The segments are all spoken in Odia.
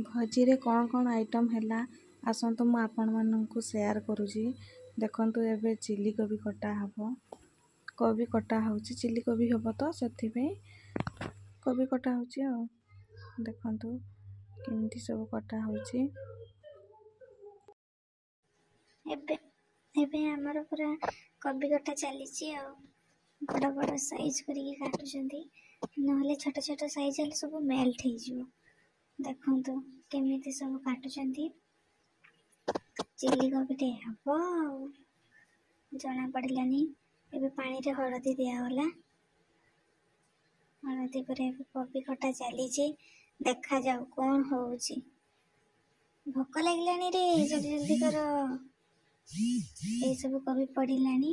ଭୋଜିରେ କ'ଣ ଆଇଟମ୍ ହେଲା ଆସନ୍ତୁ ମୁଁ ଆପଣମାନଙ୍କୁ ସେୟାର କରୁଛି। ଦେଖନ୍ତୁ ଏବେ ଚିଲି କୋବି କଟା ହେବ। କୋବି କଟା ହେଉଛି, ଚିଲି କୋବି ହେବ ତ ସେଥିପାଇଁ କୋବି କଟା ହେଉଛି ଆଉ। ଦେଖନ୍ତୁ କେମିତି ସବୁ କଟା ହେଉଛି। ଏବେ ଆମର ପୁରା କୋବି କଟା ଚାଲିଛି ଆଉ। ବଡ଼ ବଡ଼ ସାଇଜ୍ କରିକି କାଟୁଛନ୍ତି, ନହେଲେ ଛୋଟ ଛୋଟ ସାଇଜ୍ ହେଲେ ସବୁ ମେଲ୍ଟ ହେଇଯିବ। ଦେଖନ୍ତୁ କେମିତି ସବୁ କାଟୁଛନ୍ତି। ଚିଲି କୋବିଟେ ହେବ ଆଉ, ଜଣା ପଡ଼ିଲାନି। ଏବେ ପାଣିରେ ହଳଦୀ ଦିଆଗଲା। ହଳଦୀ ପରେ ଏବେ କୋବି କଟା ଚାଲିଛି। ଦେଖାଯାଉ କ'ଣ ହେଉଛି। ଭୋକ ଲାଗିଲାଣି ରେ, ଜଲ୍ଦି ଜଲ୍ଦି କର। ଏଇସବୁ କୋବି ପଡ଼ିଲାଣି,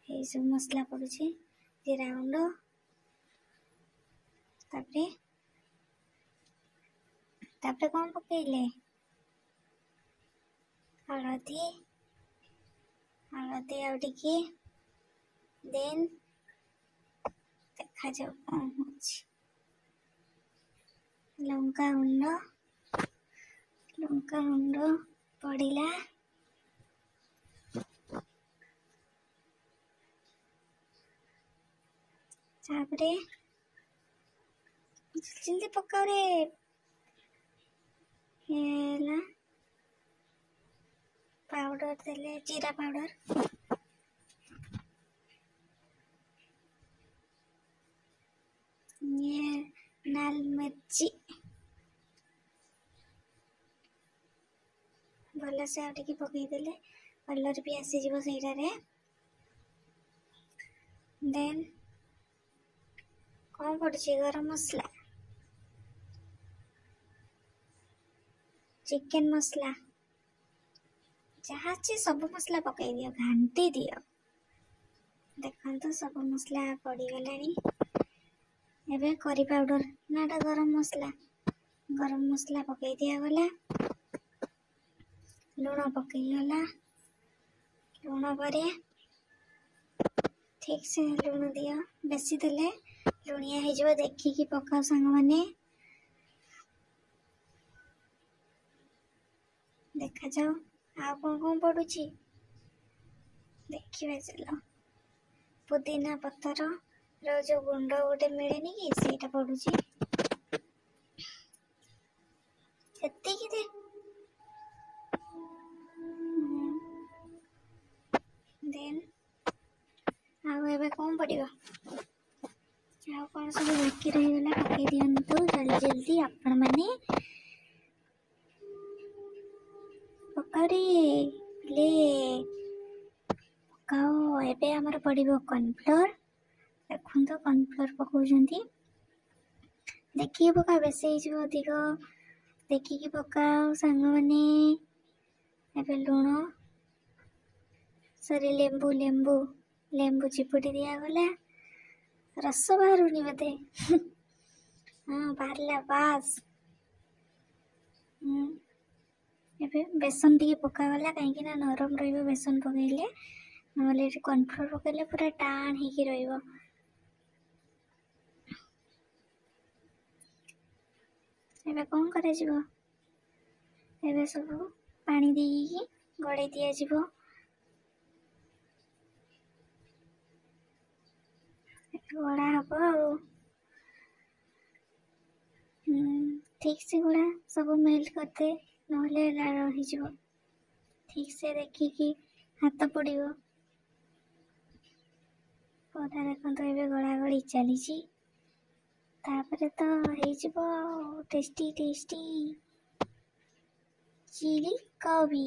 ଏଇସବୁ ମସଲା ପଡ଼ୁଛି। ଜିରା ଗୁଣ୍ଡ, ତାପରେ କ'ଣ ପକେଇଲେ? ହଳଦୀ ଆଉ ଟିକେ, ଦେନ୍ ଦେଖାଯାଉ କ'ଣ ହେଉଛି। ଲଙ୍କା ଗୁଣ୍ଡ ପଡ଼ିଲା। ତାପରେ ଜଲ୍ଦି ପକାଓ ରେ। ହେଲା ପାଉଡର ଦେଲେ, ଜିରା ପାଉଡର, ଲାଲ ମିର୍ଚି ଭଲସେ ଆଉ ଟିକେ ପକେଇଦେଲେ କଲର୍ ବି ଆସିଯିବ ସେଇଟାରେ। ଦେନ୍ କ'ଣ ପଡ଼ୁଛି? ଗରମ ମସଲା, ଚିକେନ ମସଲା, ଯାହା ଅଛି ସବୁ ମସଲା ପକେଇ ଦିଅ, ଘାଣ୍ଟି ଦିଅ। ଦେଖନ୍ତୁ ସବୁ ମସଲା ପଡ଼ିଗଲାଣି। ଏବେ କରି ପାଉଡର, ନା ଏଟା ଗରମ ମସଲା ପକେଇ ଦିଆଗଲା। ଲୁଣ ପକେଇଗଲା। ଲୁଣ ପରେ ଠିକ୍ ସେ ଲୁଣ ଦିଅ, ବେଶୀ ଦେଲେ ଲୁଣିଆ ହେଇଯିବ, ଦେଖିକି ପକାଅ ସାଙ୍ଗମାନେ। ଦେଖାଯାଉ ଆଉ କ'ଣ ପଡ଼ୁଛି, ଦେଖିବା ଚାଲ। ପୁଦିନା ପତ୍ର ର ଯୋଉ ଗୁଣ୍ଡ ଗୋଟେ ମିଳେନି କି, ସେଇଟା ପଡ଼ୁଛି। ସେତିକି ଦେ। ଦେନ୍ ଆଉ ଏବେ କ'ଣ ପଡ଼ିବ? ଆଉ କ'ଣ ସବୁ ବାକି ରହିଗଲା ପକେଇ ଦିଅନ୍ତୁ ଜଲ୍ଦି ଆପଣମାନେ। ପକାଓ ପକାଓ। ଏବେ ଆମର ପଡ଼ିବ କର୍ଣ୍ଣଫ୍ଲୋର। ଦେଖନ୍ତୁ କର୍ଣ୍ଣଫ୍ଲୋର ପକାଉଛନ୍ତି। ଦେଖିକି ପକାଅ, ବେଶୀ ହେଇଯିବ ଅଧିକ ଦେଖିକି ପକାଅ ସାଙ୍ଗମାନେ। ଏବେ ଲୁଣ, ଲେମ୍ବୁ ଚିପୁଡ଼ି ଦିଆଗଲା। ରସ ବାହାରୁନି ବୋଧେ? ହଁ ବାହାରିଲା, ବାସ୍। ଏବେ ବେସନ ଟିକେ ପକାଗଲା, କାହିଁକି ନା ନରମ ରହିବ ବେସନ ପକେଇଲେ, ନହେଲେ କର୍ଣ୍ଣଫ୍ଲୋର ପକେଇଲେ ପୁରା ଟାଣ ହେଇକି ରହିବ। ଏବେ କ'ଣ କରାଯିବ? ଏବେ ସବୁ ପାଣି ଦେଇକି ଗଡ଼େଇ ଦିଆଯିବ। ଗଢ଼ା ହବ ଆଉ। ଠିକ୍ ସେ ଗୁଡ଼ା ସବୁ ମେଲ୍ଟ କରିଦେ, ନହେଲେ ରହିଯିବ। ଠିକ୍ ସେ ଦେଖିକି ହାତ ପୋଡ଼ିବ। ପୁରା ଦେଖନ୍ତୁ ଏବେ ଗଳା ଗଳି ଚାଲିଛି। ତାପରେ ତ ହେଇଯିବ ଟେଷ୍ଟି ଚିଲି କୋବି।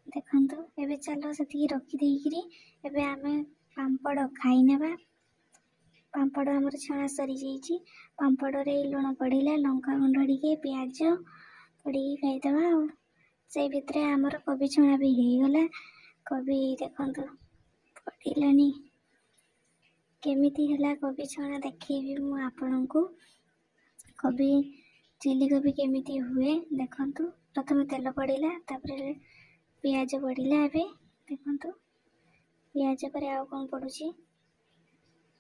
ଦେଖନ୍ତୁ ଏବେ ଚାଲ ସେତିକି ରଖିଦେଇକିରି ଏବେ ଆମେ ପାମ୍ପଡ଼ ଖାଇ ନେବା। ପାମ୍ପଡ଼ ଆମର ଛଣା ସରିଯାଇଛି। ପାମ୍ପଡ଼ରେ ଲୁଣ ପଡ଼ିଲା, ଲଙ୍କା ଗୁଣ୍ଡ ଟିକେ, ପିଆଜ ପଡ଼ିକି ଖାଇଦେବା ଆଉ। ସେଇ ଭିତରେ ଆମର କୋବି ଛଣା ବି ହେଇଗଲା। କୋବି ଦେଖନ୍ତୁ ପଡ଼ିଲାନି। କେମିତି ହେଲା କୋବି ଛଣା ଦେଖେଇବି ମୁଁ ଆପଣଙ୍କୁ। ଚିଲି କୋବି କେମିତି ହୁଏ ଦେଖନ୍ତୁ। ପ୍ରଥମେ ତେଲ ପଡ଼ିଲା, ତାପରେ ପିଆଜ ପଡ଼ିଲା। ଏବେ ଦେଖନ୍ତୁ ପିଆଜ ପରେ ଆଉ କ'ଣ ପଡ଼ୁଛି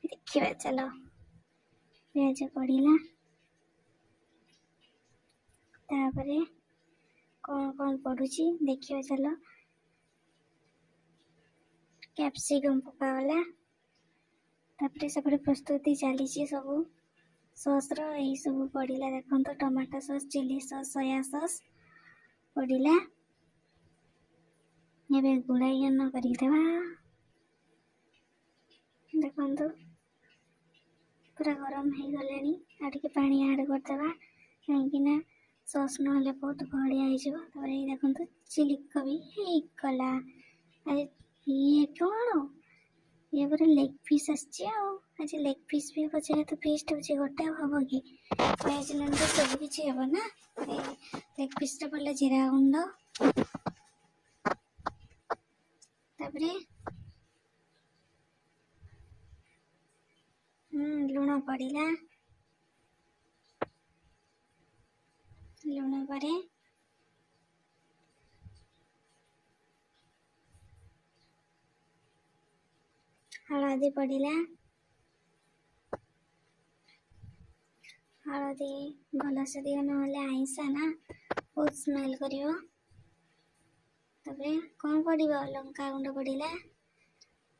ଦେଖିବା ଚାଲ। ପିଆଜ ପଡ଼ିଲା, ତାପରେ କ'ଣ ପଡ଼ୁଛି ଦେଖିବା ଚାଲ। କ୍ୟାପ୍ସିକମ୍ ପକାଗଲା। ତାପରେ ସେପଟେ ପ୍ରସ୍ତୁତି ଚାଲିଛି ସବୁ ସସ୍ର। ଏଇ ସବୁ ପଡ଼ିଲା ଦେଖନ୍ତୁ, tomato sauce, chilli sauce, soya sauce ପଡ଼ିଲା। ଏବେ ଗୁଳାଇନ କରିଦେବା। ଦେଖନ୍ତୁ ପୁରା ଗରମ ହେଇଗଲାଣି। ଆଉ ଟିକେ ପାଣି ଆଡ଼୍ କରିଦେବା, କାହିଁକିନା ସସ୍ ନହେଲେ ବହୁତ ବଢ଼ିଆ ହେଇଯିବ। ତାପରେ ଏଇ ଦେଖନ୍ତୁ ଚିଲି କୋବି ହେଇଗଲା। ଇଏ କ'ଣ? ଇଏ ପୁରା ଲେଗ୍ ପିସ୍ ଆସିଛି ଆଉ। ଆଜି ଲେଗ୍ ପିସ୍ ବି ହବ, ଯେହେତୁ ଫିଷ୍ଟ ହେଉଛି ଗୋଟେ ଆଉ ହବ କି? ଭେଜ୍ ନନଭେଜ୍ ସବୁ କିଛି ହବ ନା। ଏଇ ଲେଗ୍ ପିସ୍ଟା ପଡ଼ିଲା ଜିରା ଗୁଣ୍ଡ, ତାପରେ ଲୁଣ ପଡ଼ିଲା। ଲୁଣ ପରେ ହଳଦୀ ପଡ଼ିଲା। ହଳଦୀ ଭଲସେ ଦିଅ, ନହେଲେ ଆଇଁଷା ନା ବହୁତ ସ୍ମେଲ୍ କରିବ। ତାପରେ କ'ଣ ପଡ଼ିବ? ଲଙ୍କା ଗୁଣ୍ଡ ପଡ଼ିଲା।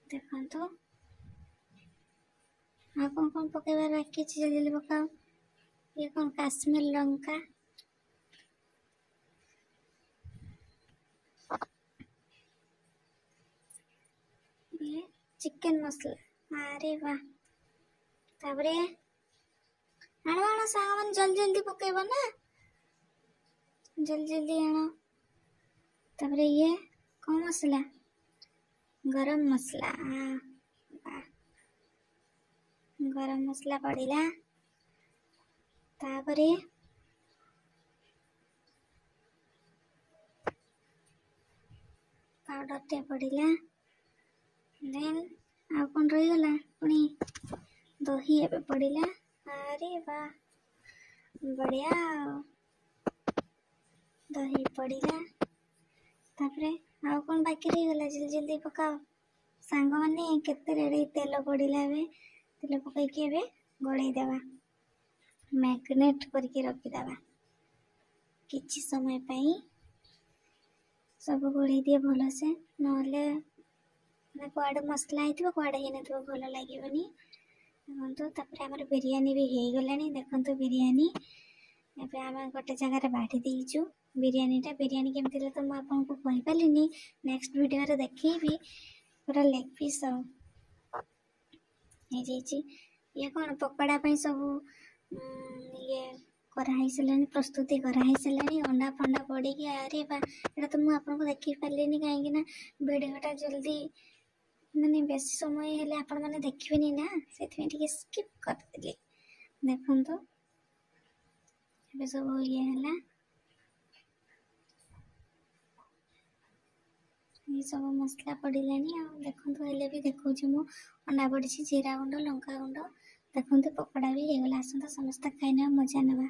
ଦେଖନ୍ତୁ ଆଉ କ'ଣ ପକାଇବାର ବାକି ଅଛି, ଜଲ୍ଦି ଜଲ୍ଦି ପକାଅ। ଇଏ କ'ଣ? କାଶ୍ମୀର ଲଙ୍କା। ଇଏ ଚିକେନ୍ ମସଲା। ଆରେ ବାଃ। ତାପରେ ଆଣ ସାଙ୍ଗମାନେ, ଜଲ୍ଦି ଜଲ୍ଦି ପକାଇବ ନା, ଜଲ୍ଦି ଜଲ୍ଦି ଆଣ। ତାପରେ ଇଏ କ'ଣ ମସଲା? ଗରମ ମସଲା। ଗରମ ମସଲା ପଡ଼ିଲା। ତାପରେ ପାଉଡ଼ରଟେ ପଡ଼ିଲା। ଦେନ୍ ଆଉ କ'ଣ ରହିଗଲା? ପୁଣି ଦହି ଏବେ ପଡ଼ିଲା। ଆରେ ବାଃ, ବଢ଼ିଆ ଆଉ। ଦହି ପଡ଼ିଲା। ତାପରେ ଆଉ କ'ଣ ବାକି ରହିଗଲା? ଜଲ୍ଦି ଜଲ୍ଦି ପକାଅ ସାଙ୍ଗମାନେ। କେତେ ରେଡ଼ି ତେଲ ପଡ଼ିଲା। ଏବେ ତେଲ ପକାଇକି ଏବେ ଗୋଳେଇ ଦେବା, ମ୍ୟାଗ୍ନେଟ୍ କରିକି ରଖିଦେବା କିଛି ସମୟ ପାଇଁ। ସବୁ ଗୋଳେଇ ଦିଏ ଭଲସେ, ନହେଲେ ମାନେ କୁଆଡ଼େ ମସଲା ହେଇଥିବ କୁଆଡ଼େ ହେଇନଥିବ, ଭଲ ଲାଗିବନି। ଦେଖନ୍ତୁ ତାପରେ ଆମର ବିରିୟାନୀ ବି ହେଇଗଲାଣି। ଦେଖନ୍ତୁ ବିରିୟାନୀ ଏବେ ଆମେ ଗୋଟେ ଜାଗାରେ ବାଢ଼ି ଦେଇଛୁ ବିରିୟାନୀଟା। ବିରିୟାନୀ କେମିତି ହେଲା ତ ମୁଁ ଆପଣଙ୍କୁ କହିପାରିଲିନି, ନେକ୍ସଟ ଭିଡ଼ିଓରେ ଦେଖେଇବି। ପୁରା ଲେଗ୍ ପିସ୍ ଆଉ ହେଇଯାଇଛି। ଇଏ କ'ଣ? ପକୋଡ଼ା ପାଇଁ ସବୁ ଇଏ କରାହେଇସାରିଲାଣି, ପ୍ରସ୍ତୁତି କରାହେଇସାରିଲାଣି, ଅଣ୍ଡା ଫଣ୍ଡା ପଡ଼ିକି। ଆରେ ବା, ଏଇଟା ତ ମୁଁ ଆପଣଙ୍କୁ ଦେଖେଇ ପାରିଲିନି, କାହିଁକିନା ଭିଡ଼ିଓଟା ଜଲ୍ଦି ମାନେ ବେଶୀ ସମୟ ହେଲେ ଆପଣମାନେ ଦେଖିବେନି ନା, ସେଥିପାଇଁ ଟିକେ ସ୍କିପ୍ କରିଦେଲି। ଦେଖନ୍ତୁ ଏବେ ସବୁ ଇଏ ହେଲା। ये सब मसला पड़िलानी। देखो हेले भी देखा मु अंडा पड़ी, जीरा गुंड, लंका गुंड। देखते पकोड़ा भी हो गला। आसता समस्त खाई मजा नवा।